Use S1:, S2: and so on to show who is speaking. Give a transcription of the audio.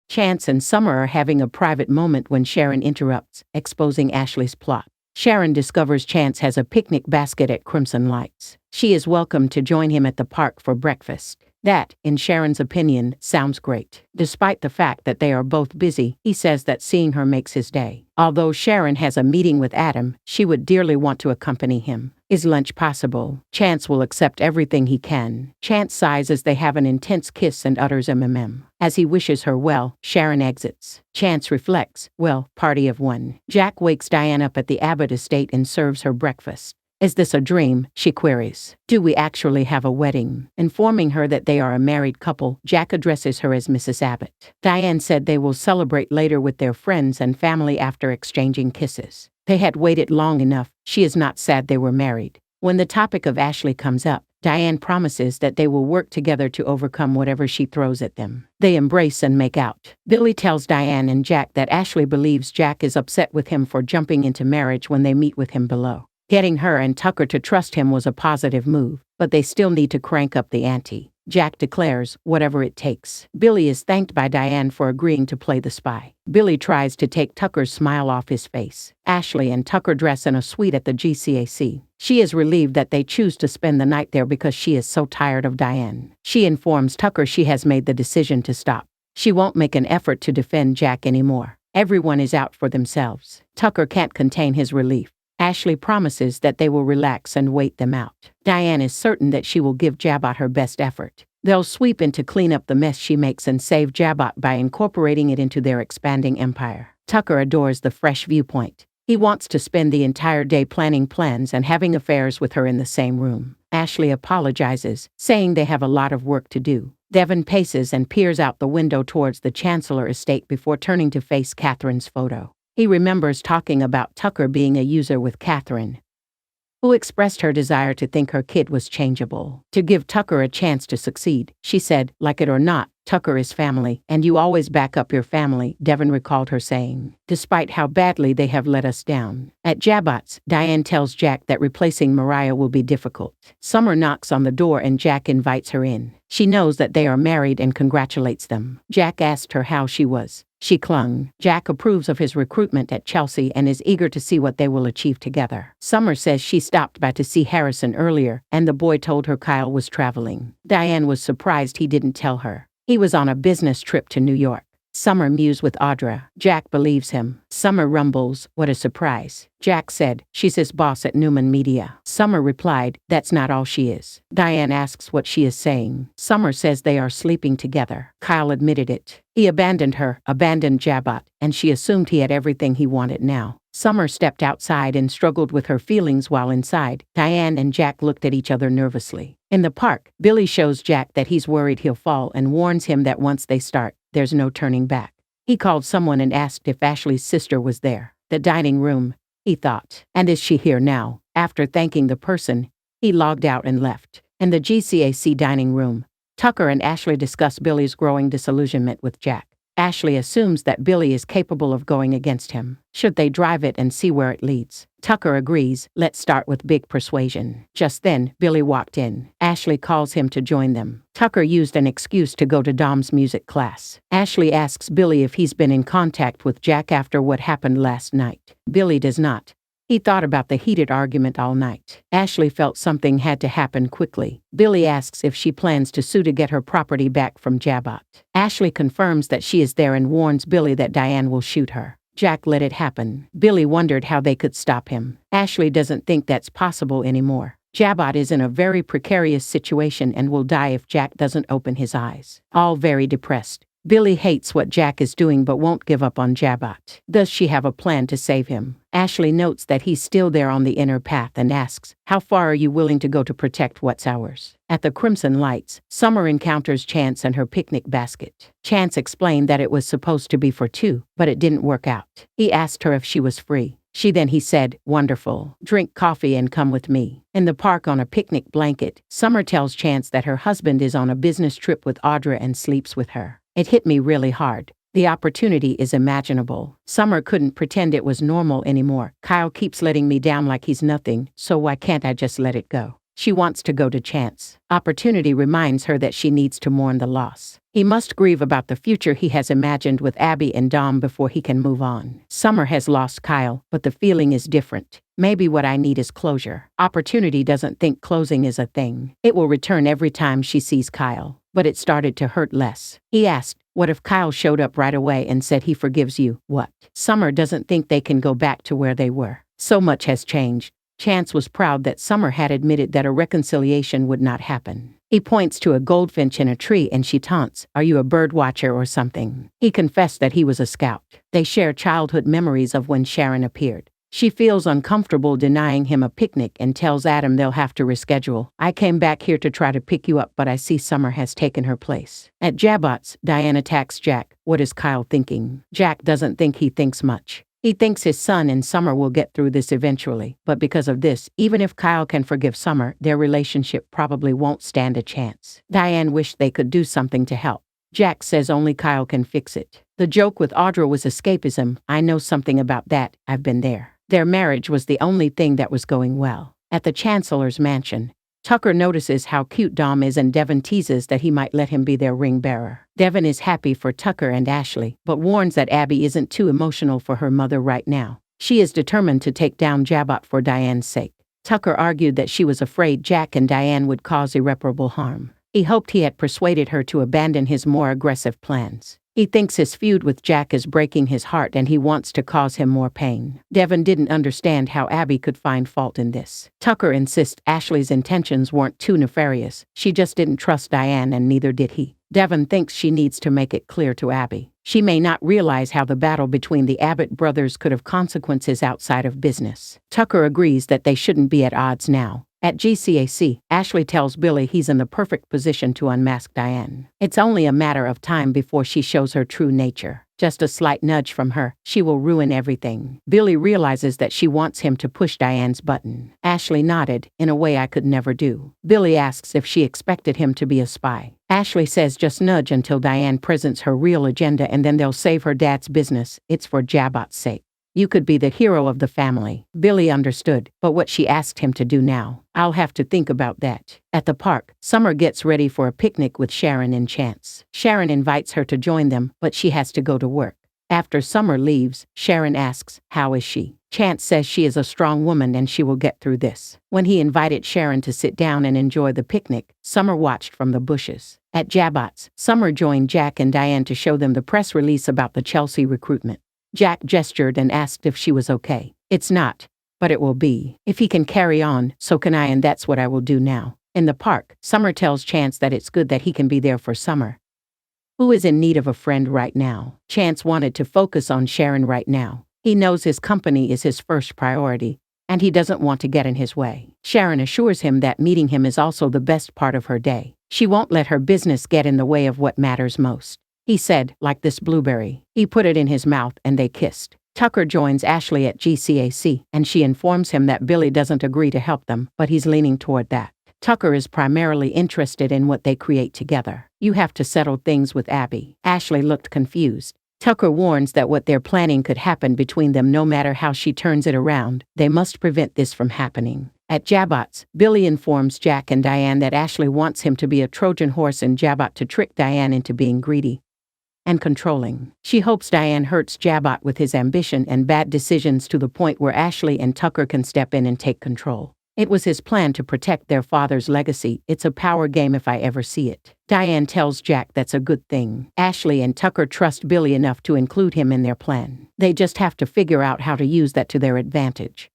S1: Chance and Summer are having a private moment when Sharon interrupts, exposing Ashley's plot. Sharon discovers Chance has a picnic basket at Crimson Lights. She is welcome to join him at the park for breakfast. That, in Sharon's opinion, sounds great. Despite the fact that they are both busy, he says that seeing her makes his day. Although Sharon has a meeting with Adam, she would dearly want to accompany him. Is lunch possible? Chance will accept everything he can. Chance sighs as they have an intense kiss and utters mm. As he wishes her well, Sharon exits. Chance reflects, well, party of one. Jack wakes Diane up at the Abbott estate and serves her breakfast. Is this a dream? She queries. Do we actually have a wedding? Informing her that they are a married couple, Jack addresses her as Mrs. Abbott. Diane said they will celebrate later with their friends and family after exchanging kisses. They had waited long enough. She is not sad they were married. When the topic of Ashley comes up, Diane promises that they will work together to overcome whatever she throws at them. They embrace and make out. Billy tells Diane and Jack that Ashley believes Jack is upset with him for jumping into marriage when they meet with him below. Getting her and Tucker to trust him was a positive move, but they still need to crank up the ante. Jack declares, whatever it takes. Billy is thanked by Diane for agreeing to play the spy. Billy tries to take Tucker's smile off his face. Ashley and Tucker dress in a suite at the GCAC. She is relieved that they choose to spend the night there because she is so tired of Diane. She informs Tucker she has made the decision to stop. She won't make an effort to defend Jack anymore. Everyone is out for themselves. Tucker can't contain his relief. Ashley promises that they will relax and wait them out. Diane is certain that she will give Jabot her best effort. They'll sweep in to clean up the mess she makes and save Jabot by incorporating it into their expanding empire. Tucker adores the fresh viewpoint. He wants to spend the entire day planning plans and having affairs with her in the same room. Ashley apologizes, saying they have a lot of work to do. Devon paces and peers out the window towards the Chancellor estate before turning to face Catherine's photo. He remembers talking about Tucker being a user with Catherine, who expressed her desire to think her kid was changeable. To give Tucker a chance to succeed, she said, like it or not, Tucker is family, and you always back up your family, Devon recalled her saying, despite how badly they have let us down. At Jabot's, Diane tells Jack that replacing Mariah will be difficult. Summer knocks on the door and Jack invites her in. She knows that they are married and congratulates them. Jack asked her how she was. She clung. Jack approves of his recruitment at Chelsea and is eager to see what they will achieve together. Summer says she stopped by to see Harrison earlier, and the boy told her Kyle was traveling. Diane was surprised he didn't tell her. He was on a business trip to New York. Summer mused with Audra. Jack believes him. Summer rumbles, what a surprise. Jack said, she's his boss at Newman Media. Summer replied, that's not all she is. Diane asks what she is saying. Summer says they are sleeping together. Kyle admitted it. He abandoned her, abandoned Jabot, and she assumed he had everything he wanted now. Summer stepped outside and struggled with her feelings while inside. Diane and Jack looked at each other nervously. In the park, Billy shows Jack that he's worried he'll fall and warns him that once they start, there's no turning back. He called someone and asked if Ashley's sister was there. The dining room, he thought. And is she here now? After thanking the person, he logged out and left. In the GCAC dining room, Tucker and Ashley discuss Billy's growing disillusionment with Jack. Ashley assumes that Billy is capable of going against him. Should they drive it and see where it leads? Tucker agrees, let's start with big persuasion. Just then, Billy walked in. Ashley calls him to join them. Tucker used an excuse to go to Dom's music class. Ashley asks Billy if he's been in contact with Jack after what happened last night. Billy does not. He thought about the heated argument all night. Ashley felt something had to happen quickly. Billy asks if she plans to sue to get her property back from Jabot. Ashley confirms that she is there and warns Billy that Diane will shoot her. Jack let it happen. Billy wondered how they could stop him. Ashley doesn't think that's possible anymore. Jabot is in a very precarious situation and will die if Jack doesn't open his eyes. All very depressed. Billy hates what Jack is doing but won't give up on Jabot. Does she have a plan to save him? Ashley notes that he's still there on the inner path and asks, how far are you willing to go to protect what's ours? At the Crimson Lights, Summer encounters Chance and her picnic basket. Chance explained that it was supposed to be for two, but it didn't work out. He asked her if she was free. He said, wonderful. Drink coffee and come with me. In the park on a picnic blanket, Summer tells Chance that her husband is on a business trip with Audra and sleeps with her. It hit me really hard. The opportunity is imaginable. Summer couldn't pretend it was normal anymore. Kyle keeps letting me down like he's nothing, so why can't I just let it go? She wants to go to Chance. Opportunity reminds her that she needs to mourn the loss. He must grieve about the future he has imagined with Abby and Dom before he can move on. Summer has lost Kyle, but the feeling is different. Maybe what I need is closure. Opportunity doesn't think closing is a thing. It will return every time she sees Kyle. But it started to hurt less. He asked, what if Kyle showed up right away and said he forgives you? What? Summer doesn't think they can go back to where they were. So much has changed. Chance was proud that Summer had admitted that a reconciliation would not happen. He points to a goldfinch in a tree and she taunts, are you a bird watcher or something? He confessed that he was a scout. They share childhood memories of when Sharon appeared. She feels uncomfortable denying him a picnic and tells Adam they'll have to reschedule. I came back here to try to pick you up, but I see Summer has taken her place. At Jabot's, Diane attacks Jack. What is Kyle thinking? Jack doesn't think he thinks much. He thinks his son and Summer will get through this eventually. But because of this, even if Kyle can forgive Summer, their relationship probably won't stand a chance. Diane wished they could do something to help. Jack says only Kyle can fix it. The joke with Audra was escapism. I know something about that. I've been there. Their marriage was the only thing that was going well. At the Chancellor's mansion, Tucker notices how cute Dom is and Devon teases that he might let him be their ring bearer. Devon is happy for Tucker and Ashley, but warns that Abby isn't too emotional for her mother right now. She is determined to take down Jabot for Diane's sake. Tucker argued that she was afraid Jack and Diane would cause irreparable harm. He hoped he had persuaded her to abandon his more aggressive plans. He thinks his feud with Jack is breaking his heart and he wants to cause him more pain. Devon didn't understand how Abby could find fault in this. Tucker insists Ashley's intentions weren't too nefarious. She just didn't trust Diane and neither did he. Devon thinks she needs to make it clear to Abby. She may not realize how the battle between the Abbott brothers could have consequences outside of business. Tucker agrees that they shouldn't be at odds now. At GCAC, Ashley tells Billy he's in the perfect position to unmask Diane. It's only a matter of time before she shows her true nature. Just a slight nudge from her, she will ruin everything. Billy realizes that she wants him to push Diane's button. Ashley nodded, in a way I could never do. Billy asks if she expected him to be a spy. Ashley says just nudge until Diane presents her real agenda and then they'll save her dad's business. It's for Jabot's sake. You could be the hero of the family. Billy understood, but what she asked him to do now, I'll have to think about that. At the park, Summer gets ready for a picnic with Sharon and Chance. Sharon invites her to join them, but she has to go to work. After Summer leaves, Sharon asks, how is she? Chance says she is a strong woman and she will get through this. When he invited Sharon to sit down and enjoy the picnic, Summer watched from the bushes. At Jabot's, Summer joined Jack and Diane to show them the press release about the Chelsea recruitment. Jack gestured and asked if she was okay. It's not, but it will be. If he can carry on, so can I, and that's what I will do now. In the park, Summer tells Chance that it's good that he can be there for Summer, who is in need of a friend right now. Chance wanted to focus on Sharon right now. He knows his company is his first priority, and he doesn't want to get in his way. Sharon assures him that meeting him is also the best part of her day. She won't let her business get in the way of what matters most. He said, like this blueberry. He put it in his mouth and they kissed. Tucker joins Ashley at GCAC, and she informs him that Billy doesn't agree to help them, but he's leaning toward that. Tucker is primarily interested in what they create together. You have to settle things with Abby. Ashley looked confused. Tucker warns that what they're planning could happen between them no matter how she turns it around. They must prevent this from happening. At Jabot's, Billy informs Jack and Diane that Ashley wants him to be a Trojan horse and Jabot to trick Diane into being greedy and controlling. She hopes Diane hurts Jabot with his ambition and bad decisions to the point where Ashley and Tucker can step in and take control. It was his plan to protect their father's legacy. It's a power game if I ever see it. Diane tells Jack that's a good thing. Ashley and Tucker trust Billy enough to include him in their plan. They just have to figure out how to use that to their advantage.